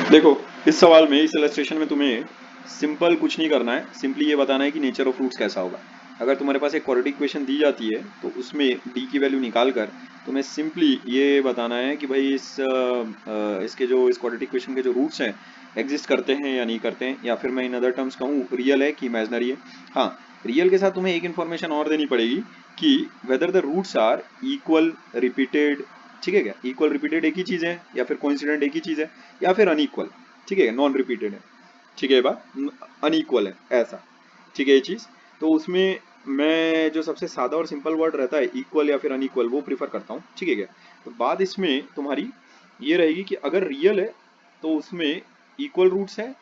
देखो, इस सवाल में, इस इलस्ट्रेशन में तुम्हें सिंपल कुछ नहीं करना है, सिंपली ये बताना है कि नेचर ऑफ फ्रूट्स कैसा होगा। अगर तुम्हारे पास एक क्वाड्रेटिक इक्वेशन दी जाती है तो उसमें डी की वैल्यू निकाल कर तुम्हें सिंपली ये बताना है कि भाई इसके जो इस क्वाड्रेटिक इक्वेशन के जो रूट्स हैं एग्जिस्ट करते हैं या नहीं करते हैं, या फिर मैं इन अदर टर्म्स कहूँ रियल है कि इमेजनरी है। हाँ, रियल के साथ तुम्हें एक इन्फॉर्मेशन और देनी पड़ेगी कि whether the roots are equal repeated. ठीक है क्या? इक्वल रिपीटेड एक ही चीज है, या फिर कोइंसिडेंट एक ही चीज है, या फिर अनइक्वल। ठीक है, नॉन रिपीटेड है। ठीक है, ये बात अनइक्वल है ऐसा। ठीक है, ये चीज। तो उसमें मैं जो सबसे सादा और सिंपल वर्ड रहता है इक्वल या फिर अनइक्वल वो प्रीफर करता हूँ। ठीक है क्या? तो बात इसमें तुम्हारी ये रहेगी कि अगर रियल है तो उसमें इक्वल रूट्स है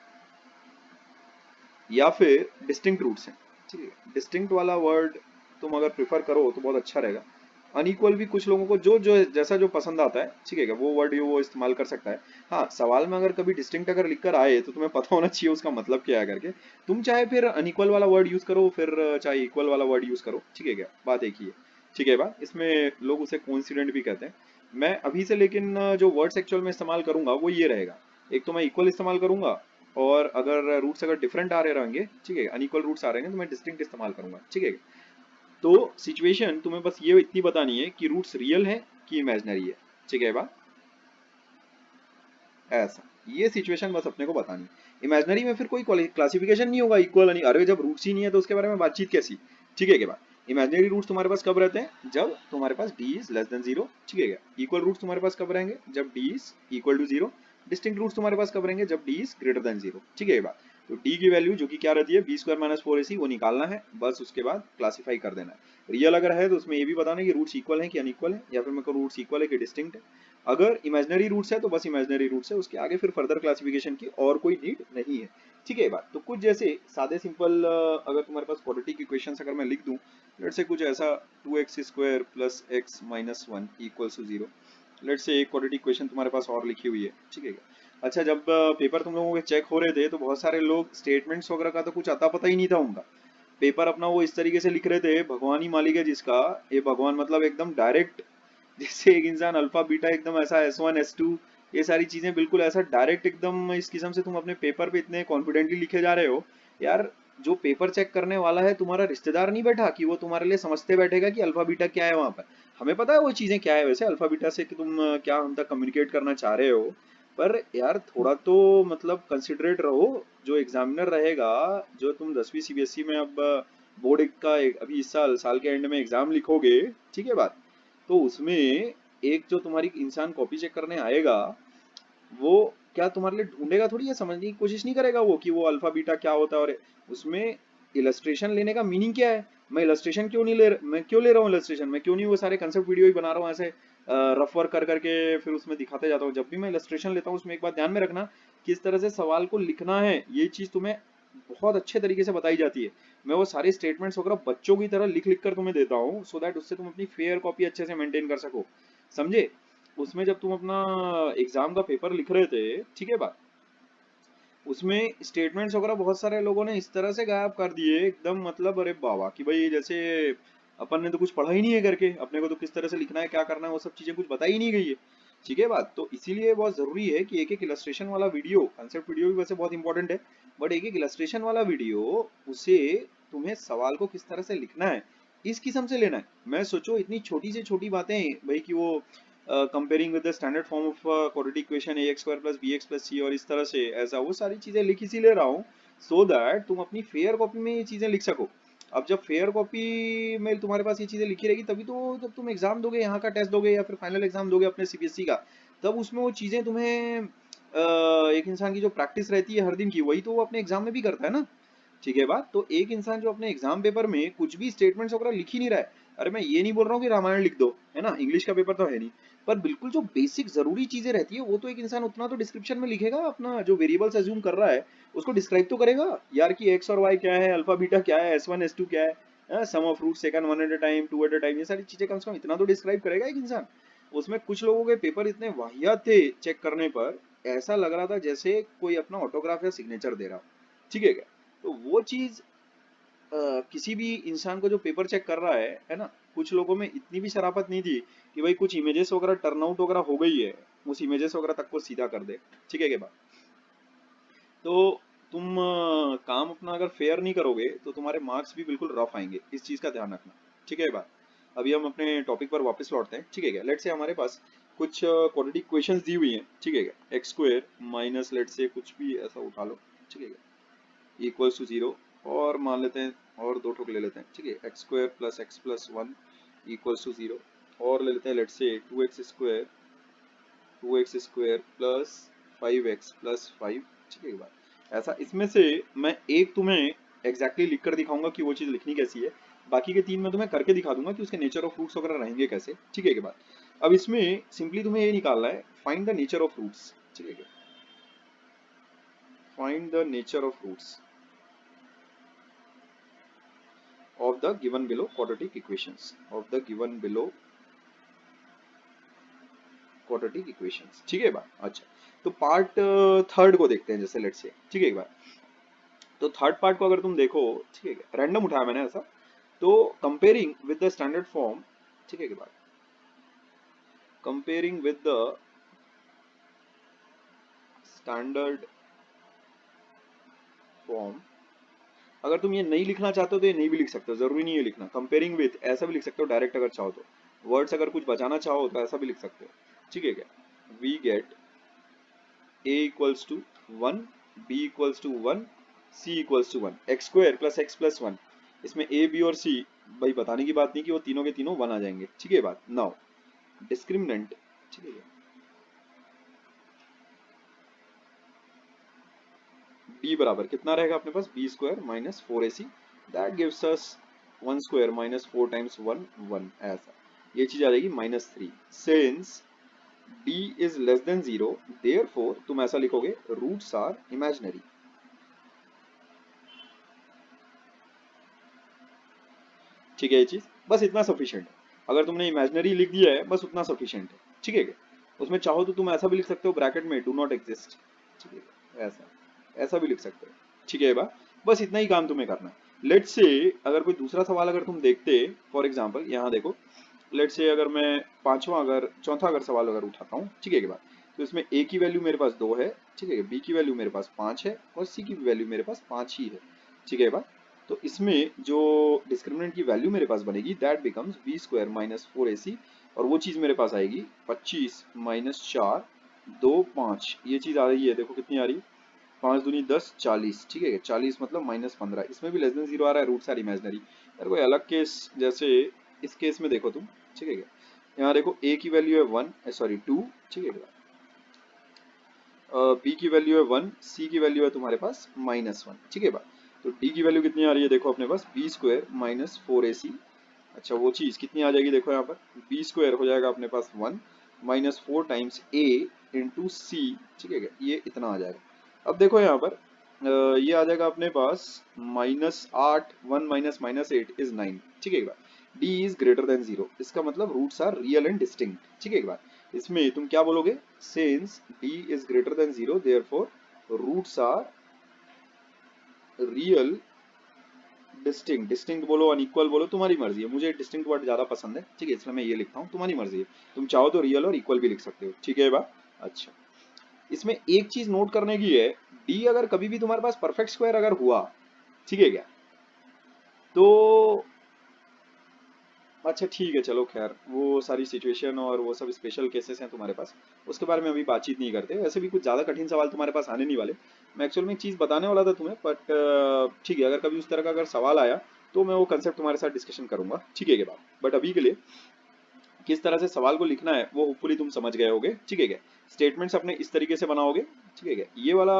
या फिर डिस्टिंक्ट रूट्स हैं। ठीक है, डिस्टिंक्ट वाला वर्ड तुम अगर प्रिफर करो तो बहुत अच्छा रहेगा। अनइक्वल भी कुछ लोगों को जो जो जैसा जो पसंद आता है, ठीक है क्या, वो वर्ड वो इस्तेमाल कर सकता है। हाँ, सवाल में अगर कभी डिस्टिंक्ट अगर लिख कर आए तो तुम्हें पता होना चाहिए उसका मतलब क्या है करके। तुम चाहे फिर अनइक्वल वाला वर्ड यूज करो, फिर चाहे इक्वल वाला वर्ड यूज करो। ठीक है क्या, बात एक ही है। ठीक है, बात इसमें लोग उसे कोइंसिडेंट भी कहते हैं। मैं अभी से लेकिन जो वर्ड्स एक्चुअल में इस्तेमाल करूंगा वो ये रहेगा। एक तो मैं इक्वल इस्तेमाल करूंगा, और अगर रूट्स अगर डिफरेंट आ रहे रहेंगे, ठीक है, अनइक्वल रूट्स आ रहे हैं तो मैं डिस्टिंक्ट इस्तेमाल करूंगा। ठीक है। तो सिचुएशन तुम्हें बस ये इतनी बतानी है कि रूट्स रियल है कि इमेजनरी है। ठीक है बात, ऐसा ये सिचुएशन बस अपने को बतानी है। इमेजनरी में फिर कोई क्लासिफिकेशन नहीं होगा इक्वल, अरे जब रूट्स ही नहीं है तो उसके बारे में बातचीत कैसी। ठीक है क्या बात, इमेजनरी रूट्स तुम्हारे पास कब रहते हैं? जब तुम्हारे पास D is less than zero. ठीक है क्या? इक्वल रूट्स तुम्हारे पास कब रहेंगे? जब D is equal to zero. Distinct roots तुम्हारे पास कब रहेंगे? जब D is greater than zero. ठीक है ये बात। तो डी की वैल्यू जो कि क्या रहती है, B square minus four A सी, वो निकालना है बस, उसके बाद क्लासीफाई कर देना है। रियल अगर है तो उसमें ये भी बताना है कि रूट्स इक्वल है कि अनइक्वल है, या फिर मेरे को रूट्स इक्वल है कि डिस्टिंक्ट है। अगर इमेजनरी रूट्स है तो बस इमेजनरी रूट्स है, उसके आगे फिर फर्दर क्लासिफिकेशन की और कोई नीड नहीं है। ठीक है ये बात। तो कुछ जैसे सादे सिंपल अगर तुम्हारे पास क्वाड्रेटिक इक्वेशंस अगर मैं लिख दूं, लेट से कुछ ऐसा 2x square plus x minus one equals to zero. Let say एक क्वाड्रेटिक इक्वेशन तुम्हारे पास और लिखी हुई है। ठीक है। अच्छा, जब पेपर तुम लोगों के चेक हो रहे थे तो बहुत सारे लोग स्टेटमेंट्स वगैरह का तो कुछ अता पता ही नहीं था उनका। पेपर अपना वो इस तरीके से लिख रहे थे, भगवान ही मालिक है जिसका। ये भगवान मतलब एकदम डायरेक्ट, जैसे एक इंसान अल्फा बीटा एकदम ऐसा S1 S2, ये सारी चीजें बिल्कुल ऐसा डायरेक्ट एकदम इस किस्म से तुम अपने पेपर पे इतने कॉन्फिडेंटली लिखे जा रहे हो। यार, जो पेपर चेक करने वाला है तुम्हारा रिश्तेदार नहीं बैठा कि वो तुम्हारे लिए समझते बैठेगा कि अल्फा बीटा क्या है वहां पर। हमें पता है वो चीजें क्या है वैसे अल्फा बीटा से, कि तुम क्या हम तक कम्युनिकेट करना चाह रहे हो। पर यार थोड़ा तो मतलब कंसिडरेट रहो। जो एग्जामिनर रहेगा, जो तुम 10वीं सीबीएसई में अब बोर्ड का अभी इस साल साल के एंड में एग्जाम लिखोगे, ठीक है बात, तो उसमें एक जो तुम्हारी इंसान कॉपी चेक करने आएगा, वो क्या तुम्हारे लिए ढूंढेगा थोड़ी, या समझने की कोशिश नहीं करेगा वो कि वो अल्फा बीटा क्या होता है, और उसमें इलस्ट्रेशन लेने का मीनिंग क्या है। मैं क्यों ले रहा हूँ इलस्ट्रेशन, मैं क्यों नहीं वो सारे कंसेप्ट वीडियो ही बना रहा हूँ ऐसे रफ वर्क कर करके फिर उसमें दिखाते जाता हूँ। जब भी मैं इलस्ट्रेशन लेता हूँ उसमें एक बात ध्यान में रखना, किस तरह से सवाल को लिखना है, ये चीज तुम्हें बहुत अच्छे तरीके से बताई जाती है। मैं वो सारे स्टेटमेंट्स वगैरह बच्चों की तरह लिख लिख कर तुम्हें देता हूँ, सो दैट उससे तुम अपनी फेयर कॉपी अच्छे से मेंटेन कर सको। समझे? उसमें जब तुम अपना एग्जाम का पेपर लिख रहे थे, ठीक है बात, उसमें स्टेटमेंट्स वगैरह बहुत सारे लोगों ने इस तरह से गायब कर दिए एकदम, मतलब अरे बाबा कि भाई जैसे अपन ने तो कुछ पढ़ा ही नहीं है करके, अपने को तो किस तरह से लिखना है क्या करना है वो सब चीजें कुछ बताई ही नहीं गई है। ठीक है बात। तो इसीलिए बहुत जरूरी है कि एक एक इलस्ट्रेशन वाला वीडियो, कंसेप्ट वीडियो भी वैसे बहुत इंपॉर्टेंट है, बट एक एक इलस्ट्रेशन वाला वीडियो, उसे तुम्हें सवाल को किस तरह से लिखना है इस किस्म से लेना है। मैं सोचो इतनी छोटी से छोटी बातें भाई, कि वो comparing with the standard form of quadratic equation A X square plus B X plus C, और इस तरह से ऐसा वो सारी चीजें लिख इसीलिए रहा हूँ, सो दैट तुम अपनी फेयर कॉपी में ये चीजें लिख सको। अब जब फेयर कॉपी में तुम्हारे पास ये चीजें लिखी रहेगी तभी तो जब तुम एग्जाम दोगे, यहाँ का टेस्ट दोगे या फिर फाइनल एग्जाम दोगे अपने सीबीएसई का, तब उसमें वो चीजें तुम्हें एक इंसान की जो प्रैक्टिस रहती है हर दिन की, वही तो वो अपने एग्जाम में भी करता है ना। ठीक है बात। तो एक इंसान जो अपने एग्जाम पेपर में कुछ भी स्टेटमेंट्स वगैरह लिख ही नहीं रहा है, अरे मैं ये नहीं बोल रहा हूँ कि रामायण लिख दो, है ना, इंग्लिश का पेपर तो है नहीं, पर बिल्कुल जो बेसिक जरूरी चीजें रहती है वो तो एक इंसान उतना तो डिस्क्रिप्शन में लिखेगा, अपना जो वेरिएबल्स अज्यूम कर रहा है उसको डिस्क्राइब तो करेगा यार, कि एक्स और वाई क्या है, अल्फा बीटा क्या है, S1 S2 क्या है, sum of root second one at a time two at a time, ये सारी चीजें कम से कम इतना तो डिस्क्राइब करेगा एक इंसान। उसमें कुछ लोगों के पेपर इतने वाहियात थे चेक करने पर, ऐसा लग रहा था जैसे कोई अपना ऑटोग्राफ या सिग्नेचर दे रहा हो। ठीक है क्या? तो वो चीज किसी भी इंसान को जो पेपर चेक कर रहा है ना, कुछ लोगों में इतनी भी शराफत नहीं थी कि भाई कुछ इमेजेस वगैरह टर्न आउट वगैरह हो गई है, उस इमेजेस वगैरह तक को सीधा कर दे। ठीक है क्या बात? तो तुम काम अपना अगर फेयर नहीं करोगे तो तुम्हारे मार्क्स भी बिल्कुल रफ आएंगे, इस चीज का ध्यान रखना। ठीक है ये बात। अभी हम अपने टॉपिक पर वापस लौटते हैं। ठीक है क्या, लेट से हमारे पास कुछ क्वाड्रेटिक इक्वेशंस दी हुई हैं। ठीक है क्या, एक्स स्क्वायर माइनस लेट से कुछ भी ऐसा उठा लो। ठीक है क्या, इक्वल्स टू जीरो, और मान लेते हैं और दो ठोक ले लेते हैं। ठीक है, x square plus x plus one equals to zero, और ले लेते हैं let say two x square plus five x plus five. ठीक है एक बार ऐसा, इसमें से मैं एक तुम्हें एग्जैक्टली लिख कर दिखाऊंगा कि वो चीज लिखनी कैसी है, बाकी के तीन मैं तुम्हें करके दिखा दूंगा कि उसके नेचर ऑफ फ्रूट्स वगैरह रहेंगे कैसे। ठीक है के बाद अब इसमें सिंपली तुम्हें ये निकालना है, find the nature of fruits. ठीक है, find the nature of fruits of the given below quadratic equations, of the given below quadratic equations। ठीक है बात। अच्छा, तो पार्ट थर्ड को देखते हैं जैसे लेट से। ठीक है एक बार, तो थर्ड पार्ट को अगर तुम देखो, ठीक है रैंडम उठाया मैंने ऐसा, तो comparing with the standard form. ठीक है के बाद comparing with the standard form, अगर तुम ये नहीं लिखना चाहते हो तो ये नहीं भी लिख सकते हो, जरूरी नहीं है लिखना। कंपेयरिंग विद ऐसा भी लिख सकते हो डायरेक्ट, अगर चाहो तो वर्ड्स अगर कुछ बचाना चाहो तो ऐसा भी लिख सकते हो। ठीक है क्या, we get a equals to 1, b equals to 1, c equals to 1, x square plus x plus one. इसमें a b और c भाई बताने की बात नहीं कि वो तीनों के तीनों 1 आ जाएंगे। ठीक है बात। Now discriminant. ठीक है, b बराबर कितना रहेगा अपने पास, B square minus four A C, that gives us one square minus four times one one, ऐसा ये चीज आ जाएगी minus three. Since d is less than zero, therefore तुम ऐसा लिखोगे रूट्स आर इमेजिनरी। ठीक है, ये चीज बस इतना सफिशिएंट है। अगर तुमने इमेजिनरी लिख दिया है बस उतना सफिशिएंट है। ठीक है, उसमें चाहो तो तुम ऐसा भी लिख सकते हो ब्रैकेट में डू नॉट एग्जिस्ट। ठीक है, ऐसा ऐसा भी लिख सकते हो। ठीक है बा, बस इतना ही काम तुम्हें करना है। लेट से अगर कोई दूसरा सवाल अगर तुम देखते, फॉर एग्जाम्पल यहाँ देखो, लेट से अगर मैं पांचवा अगर चौथा अगर सवाल अगर उठाता हूँ। ठीक है के बाद, तो इसमें ए की वैल्यू मेरे पास दो है। ठीक है, बी की वैल्यू मेरे पास पांच है, और सी की वैल्यू मेरे पास पांच ही है। ठीक है बात, तो इसमें जो डिस्क्रिमिनेंट की वैल्यू मेरे पास बनेगी that becomes B square minus four A C, और वो चीज मेरे पास आएगी पच्चीस माइनस चार दो पाँच। ये चीज आ रही है, देखो कितनी आ रही, पाँच दूनी दस, चालीस। ठीक है, चालीस मतलब माइनस पंद्रह। इसमें भी लेस देन जीरो आ रहा है, रूट्स आर इमेजिनरी। अगर कोई अलग केस जैसे इस केस में देखो तुम। ठीक है, यहाँ देखो a की वैल्यू है वन, सॉरी टू। ठीक है, b की वैल्यू है वन, c की वैल्यू है तुम्हारे पास माइनस वन। ठीक है बा, तो d की वैल्यू कितनी आ रही है देखो अपने पास, B square minus four A सी। अच्छा, वो चीज कितनी आ जाएगी देखो यहाँ पर, बी स्क्वायर हो जाएगा अपने पास one minus four times a into C. ठीक है, ये इतना आ जाएगा। अब देखो यहाँ पर ये आ जाएगा अपने पास माइनस आठ, one minus minus eight is nine. ठीक है एक बार, d is greater than zero, इसका मतलब roots are real and distinct. ठीक है एक बार, इसमें तुम क्या बोलोगे, since d is greater than zero therefore roots are real distinct. Distinct बोलो अनइक्वल बोलो, तुम्हारी मर्जी है। मुझे डिस्टिंक्ट वर्ड ज्यादा पसंद है। ठीक है, इसलिए मैं ये लिखता हूँ, तुम्हारी मर्जी है। तुम चाहो तो रियल और इक्वल भी लिख सकते हो। ठीक है बात। अच्छा, इसमें एक चीज नोट करने की है, d अगर कभी भी तुम्हारे पास परफेक्ट स्क्वायर अगर हुआ, ठीक है क्या, तो अच्छा ठीक है चलो खैर, वो सारी सिचुएशन और वो सब स्पेशल केसेस हैं तुम्हारे पास, उसके बारे में अभी बातचीत नहीं करते। वैसे भी कुछ ज्यादा कठिन सवाल तुम्हारे पास आने नहीं वाले। मैं एक्चुअल में एक चीज बताने वाला था तुम्हें, बट ठीक है, अगर कभी उस तरह का अगर सवाल आया तो मैं वो कंसेप्ट तुम्हारे साथ डिस्कशन करूंगा। ठीक है के बाद, बट अभी के लिए किस तरह से सवाल को लिखना है वो होपफुली तुम समझ गए होगे। ठीक है क्या, स्टेटमेंट्स अपने इस तरीके से बनाओगे। ठीक है क्या, ये वाला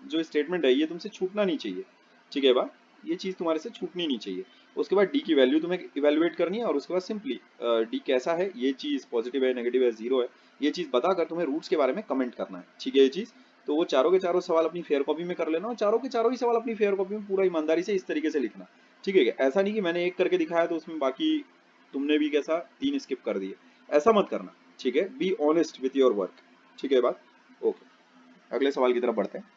जो स्टेटमेंट है ये तुमसे छूटना नहीं चाहिए। ठीक है बा, ये चीज तुम्हारे से छूटनी नहीं चाहिए। उसके बाद डी की वैल्यू तुम्हें इवेलुएट करनी है, और उसके बाद सिंपली डी कैसा है, ये चीज पॉजिटिव है नेगेटिव है जीरो है, ये चीज बताकर तुम्हें रूट्स के बारे में कमेंट करना है। ठीक है ये चीज, तो वो चारों के चारों सवाल अपनी फेयर कॉपी में कर लेना, और चारों के चारों ही सवाल अपनी फेयर कॉपी में पूरा ईमानदारी से इस तरीके से लिखना। ठीक है क्या, ऐसा नहीं कि मैंने एक करके दिखाया तो उसमें बाकी तुमने भी कैसा तीन स्किप कर दिए, ऐसा मत करना। ठीक है, be honest with your work. ठीक है बात। ओके, अगले सवाल की तरफ बढ़ते हैं।